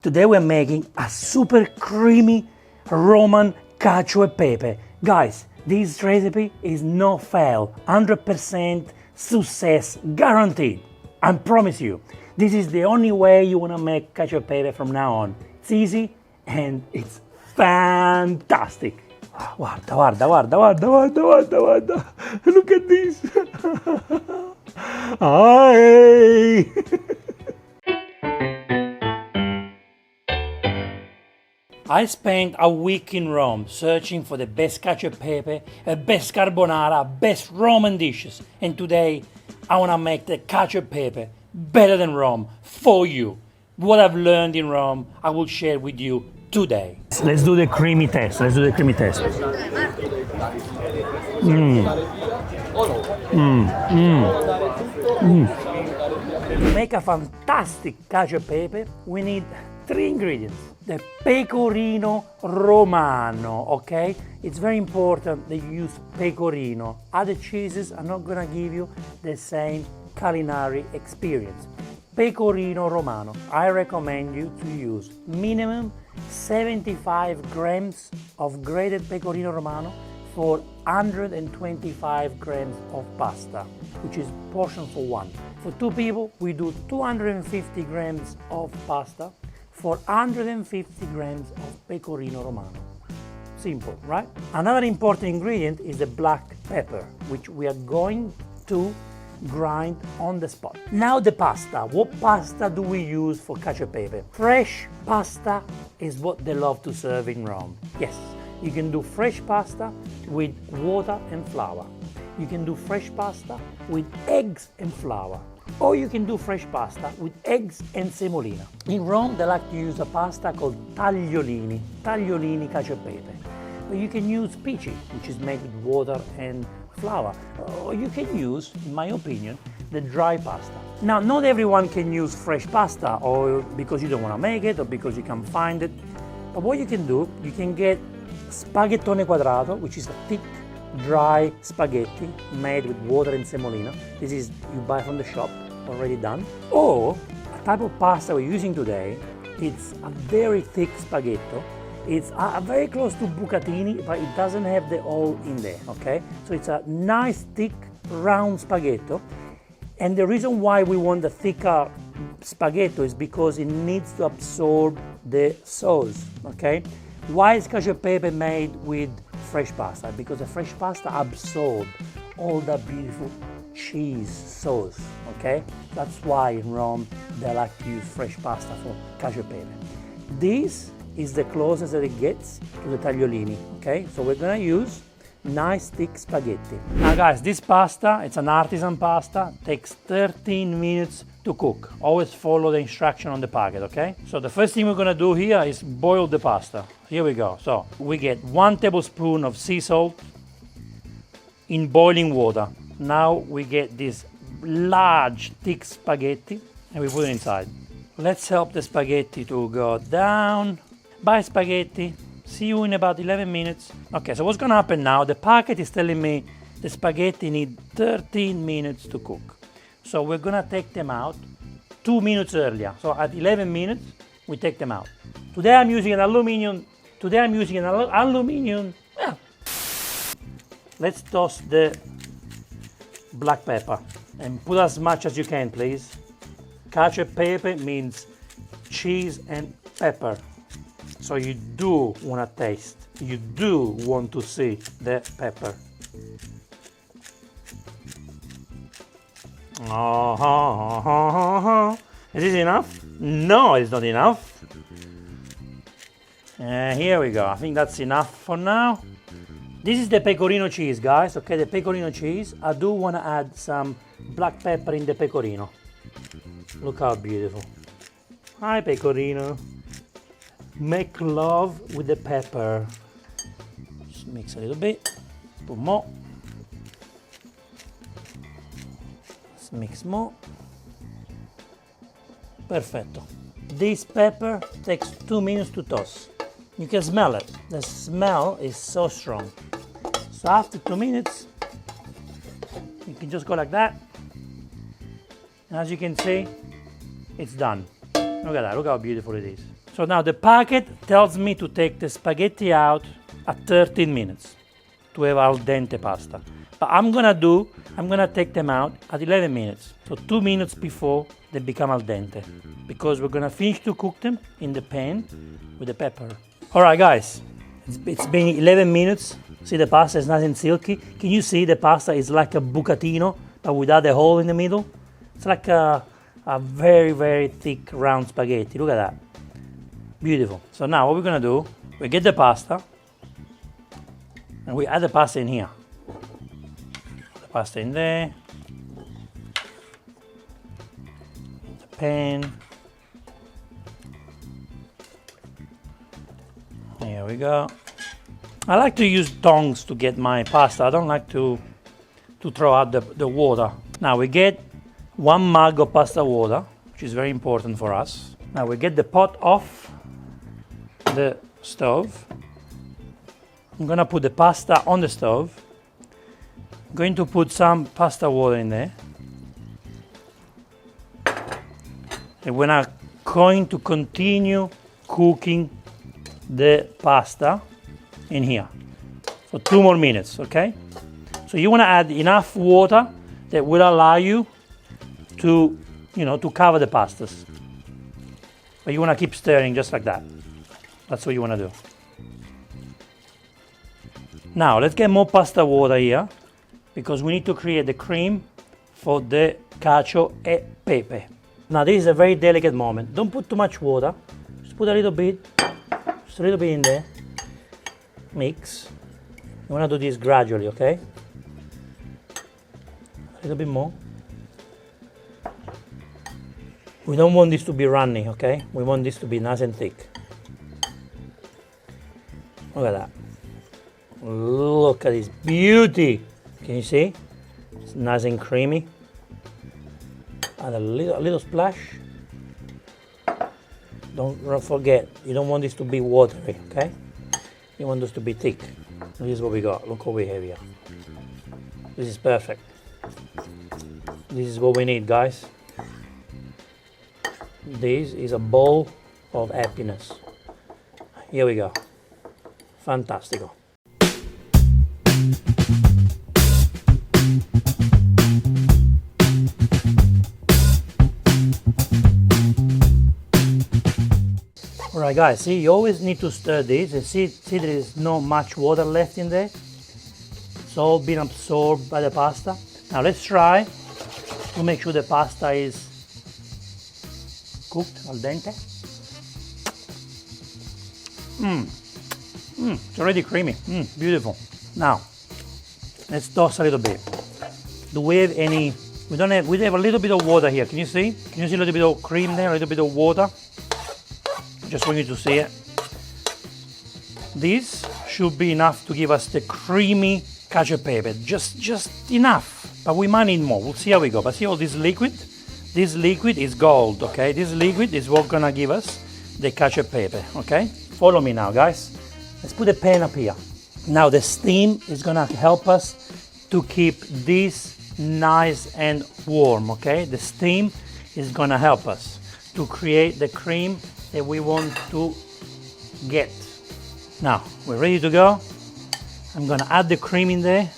Today we're making a super creamy Roman cacio e pepe. Guys, this recipe is no fail, 100% success guaranteed. I promise you, this is the only way you want to make cacio e pepe from now on. It's easy and it's fantastic. Guarda, guarda, guarda, guarda, guarda, guarda, guarda. Look at this. Hi. I spent a week in Rome searching for the best cacio e pepe, best carbonara, best Roman dishes. And today I want to make the cacio e pepe better than Rome for you. What I've learned in Rome, I will share with you today. Let's do the creamy test. Let's do the creamy test. To make a fantastic cacio e pepe, we need 3 ingredients. The Pecorino Romano, okay? It's very important that you use Pecorino. Other cheeses are not gonna give you the same culinary experience. Pecorino Romano. I recommend you to use minimum 75 grams of grated Pecorino Romano for 125 grams of pasta, which is portion for 1. For 2 people, we do 250 grams of pasta for 150 grams of Pecorino Romano. Simple, right? Another important ingredient is the black pepper, which we are going to grind on the spot. Now the pasta. What pasta do we use for cacio e pepe? Fresh pasta is what they love to serve in Rome. Yes, you can do fresh pasta with water and flour. You can do fresh pasta with eggs and flour. Or you can do fresh pasta with eggs and semolina. In Rome, they like to use a pasta called tagliolini cacio e pepe. Or you can use pici, which is made with water and flour. Or you can use, in my opinion, the dry pasta. Now, not everyone can use fresh pasta, or because you don't want to make it, or because you can't find it. But what you can do, you can get Spaghettone quadrato, which is a thick, dry spaghetti made with water and semolina. This is you buy from the shop, already done. Or a type of pasta we're using today, it's a very thick spaghetto. It's very close to bucatini, but it doesn't have the oil in there, okay? So it's a nice, thick, round spaghetto. And the reason why we want the thicker spaghetto is because it needs to absorb the sauce, okay? Why is cacio e pepe made with fresh pasta? Because the fresh pasta absorbs all that beautiful cheese sauce, okay? That's why in Rome they like to use fresh pasta for cacio e pepe. This is the closest that it gets to the tagliolini, okay? So we're gonna use nice thick spaghetti. Now guys, this pasta, it's an artisan pasta, takes 13 minutes to cook. Always follow the instruction on the packet, okay? So the first thing we're gonna do here is boil the pasta. Here we go. So we get 1 tablespoon of sea salt in boiling water. Now we get this large thick spaghetti and we put it inside. Let's help the spaghetti to go down. Bye spaghetti. See you in about 11 minutes. Okay, so what's gonna happen now? The packet is telling me the spaghetti need 13 minutes to cook. So we're gonna take them out 2 minutes earlier. So at 11 minutes, we take them out. Today I'm using an aluminum. Well, let's toss the black pepper and put as much as you can, please. Cacio e pepe means cheese and pepper. So you do want to taste, you do want to see the pepper. Is this enough? No, it's not enough. Here we go. I think that's enough for now. This is the pecorino cheese, guys. Okay, the pecorino cheese. I do want to add some black pepper in the pecorino. Look how beautiful. Hi, pecorino. Make love with the pepper. Just mix a little bit. Put more. Let's mix more. Perfetto. This pepper takes 2 minutes to toss. You can smell it. The smell is so strong. So after 2 minutes, you can just go like that. And as you can see, it's done. Look at that, look how beautiful it is. So now the packet tells me to take the spaghetti out at 13 minutes to have al dente pasta. But I'm gonna take them out at 11 minutes. So 2 minutes before they become al dente. Because we're gonna finish to cook them in the pan with the pepper. All right, guys, it's been 11 minutes. See, the pasta is nice and silky. Can you see the pasta is like a bucatino, but without a hole in the middle? It's like a very, very thick round spaghetti. Look at that. Beautiful. So now what we're gonna do, we get the pasta and we add the pasta in here. The pasta in there. In the pan. Here we go. I like to use tongs to get my pasta. I don't like to throw out the water. Now we get 1 mug of pasta water, which is very important for us. Now we get the pot off the stove. I'm gonna put the pasta on the stove. I'm going to put some pasta water in there. And we're going to continue cooking the pasta in here for 2 more minutes, okay? So you wanna add enough water that will allow you to, to cover the pastas. But you wanna keep stirring just like that. That's what you wanna do. Now let's get more pasta water here because we need to create the cream for the Cacio e Pepe. Now this is a very delicate moment. Don't put too much water. Just put a little bit in there. Mix. You wanna do this gradually, okay? A little bit more. We don't want this to be runny, okay? We want this to be nice and thick. Look at that. Look at this beauty. Can you see? It's nice and creamy. Add a little splash. Don't forget, you don't want this to be watery, okay? You want this to be thick. This is what we got. Look what we have here. This is perfect. This is what we need, guys. This is a bowl of happiness. Here we go. Fantastico. Alright guys, see, you always need to stir this and see there is not much water left in there. It's all been absorbed by the pasta. Now let's try to make sure the pasta is cooked al dente. It's already creamy. Beautiful. Now let's toss a little bit. Do we have any? We have a little bit of water here. Can you see? Can you see a little bit of cream there? A little bit of water. Just want you to see it. This should be enough to give us the creamy cacio e pepe. Just enough. But we might need more. We'll see how we go. But see all this liquid? This liquid is gold, okay? This liquid is what's gonna give us the cacio e pepe, okay? Follow me now, guys. Let's put the pan up here. Now the steam is gonna help us to keep this nice and warm, okay? The steam is gonna help us to create the cream that we want to get. Now, we're ready to go. I'm gonna add the cream in there.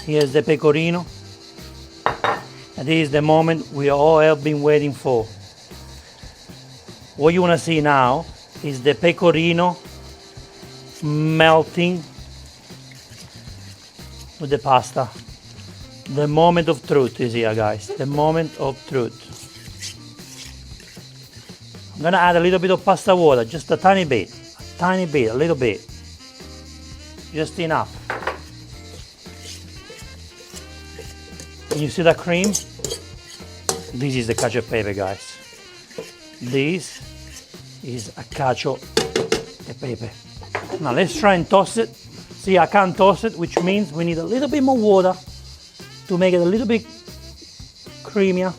Here's the pecorino. And this is the moment we all have been waiting for. What you wanna see now is the pecorino melting with the pasta. The moment of truth is here, guys. The moment of truth. I'm gonna add a little bit of pasta water, just a tiny bit, a little bit. Just enough. Can you see that cream? This is the cacio e pepe, guys. This is a cacio e pepe. Now let's try and toss it. See, I can't toss it, which means we need a little bit more water to make it a little bit creamier.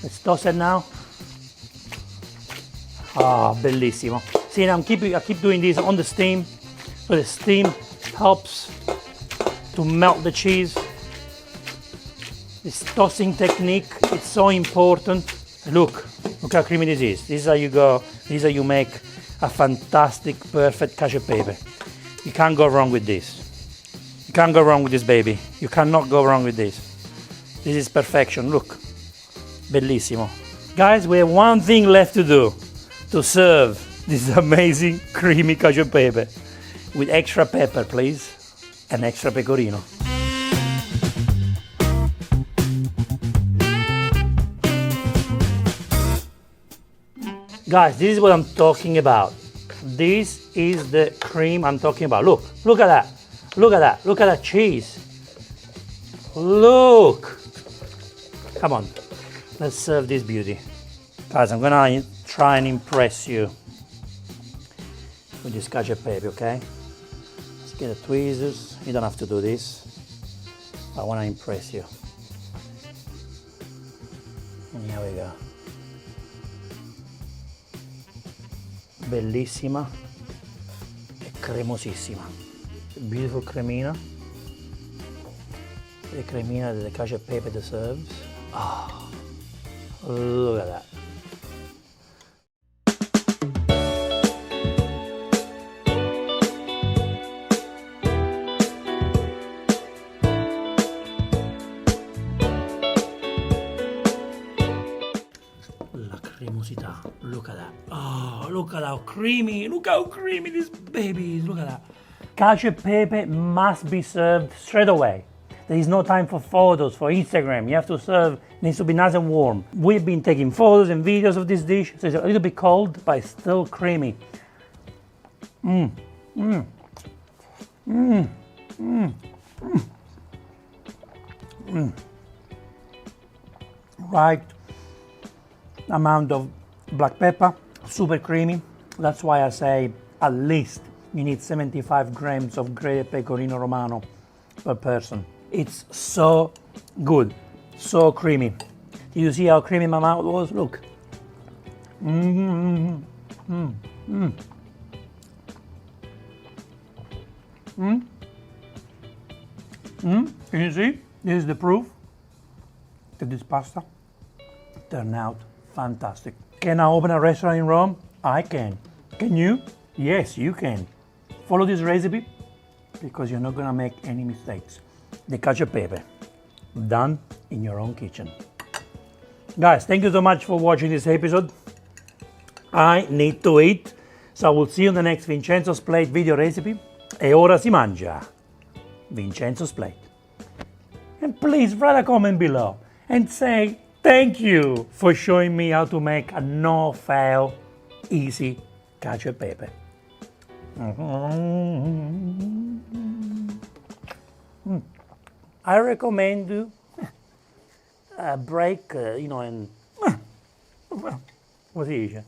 Let's toss it now. Ah, bellissimo. See, now I keep doing this on the steam, so the steam helps to melt the cheese. This tossing technique, it's so important. Look how creamy this is. This is how you go, this is how you make a fantastic, perfect cacio e pepe. You can't go wrong with this. You can't go wrong with this, baby. You cannot go wrong with this. This is perfection, look. Bellissimo. Guys, we have one thing left to do to serve this amazing creamy cacio e pepe. With extra pepper, please, and extra pecorino. Guys, this is what I'm talking about. This is the cream I'm talking about. Look at that. Look at that. Look at that cheese. Look. Come on, let's serve this beauty. Guys, I'm gonna try and impress you with this cacio e pepe, okay? Let's get the tweezers. You don't have to do this. I wanna impress you. And here we go. Bellissima e cremosissima. Beautiful cremina. The cremina that the cacio e pepe deserves. Oh, look at that. La cremosità, look at that. Oh, look at how creamy this baby is. Look at that. Cacio e pepe must be served straight away. There is no time for photos, for Instagram. You have to serve, it needs to be nice and warm. We've been taking photos and videos of this dish, so it's a little bit cold, but it's still creamy. Right amount of black pepper, super creamy. That's why I say at least you need 75 grams of grated Pecorino Romano per person. It's so good, so creamy. Do you see how creamy my mouth was? Look. Can you see? This is the proof that this pasta turned out fantastic. Can I open a restaurant in Rome? I can. Can you? Yes, you can. Follow this recipe because you're not gonna make any mistakes. The cacio e pepe, done in your own kitchen. Guys, thank you so much for watching this episode. I need to eat, so I will see you in the next Vincenzo's Plate video recipe. E ora si mangia. Vincenzo's Plate. And please write a comment below and say thank you for showing me how to make a no-fail, easy cacio e pepe. I recommend you a break, and what si dice?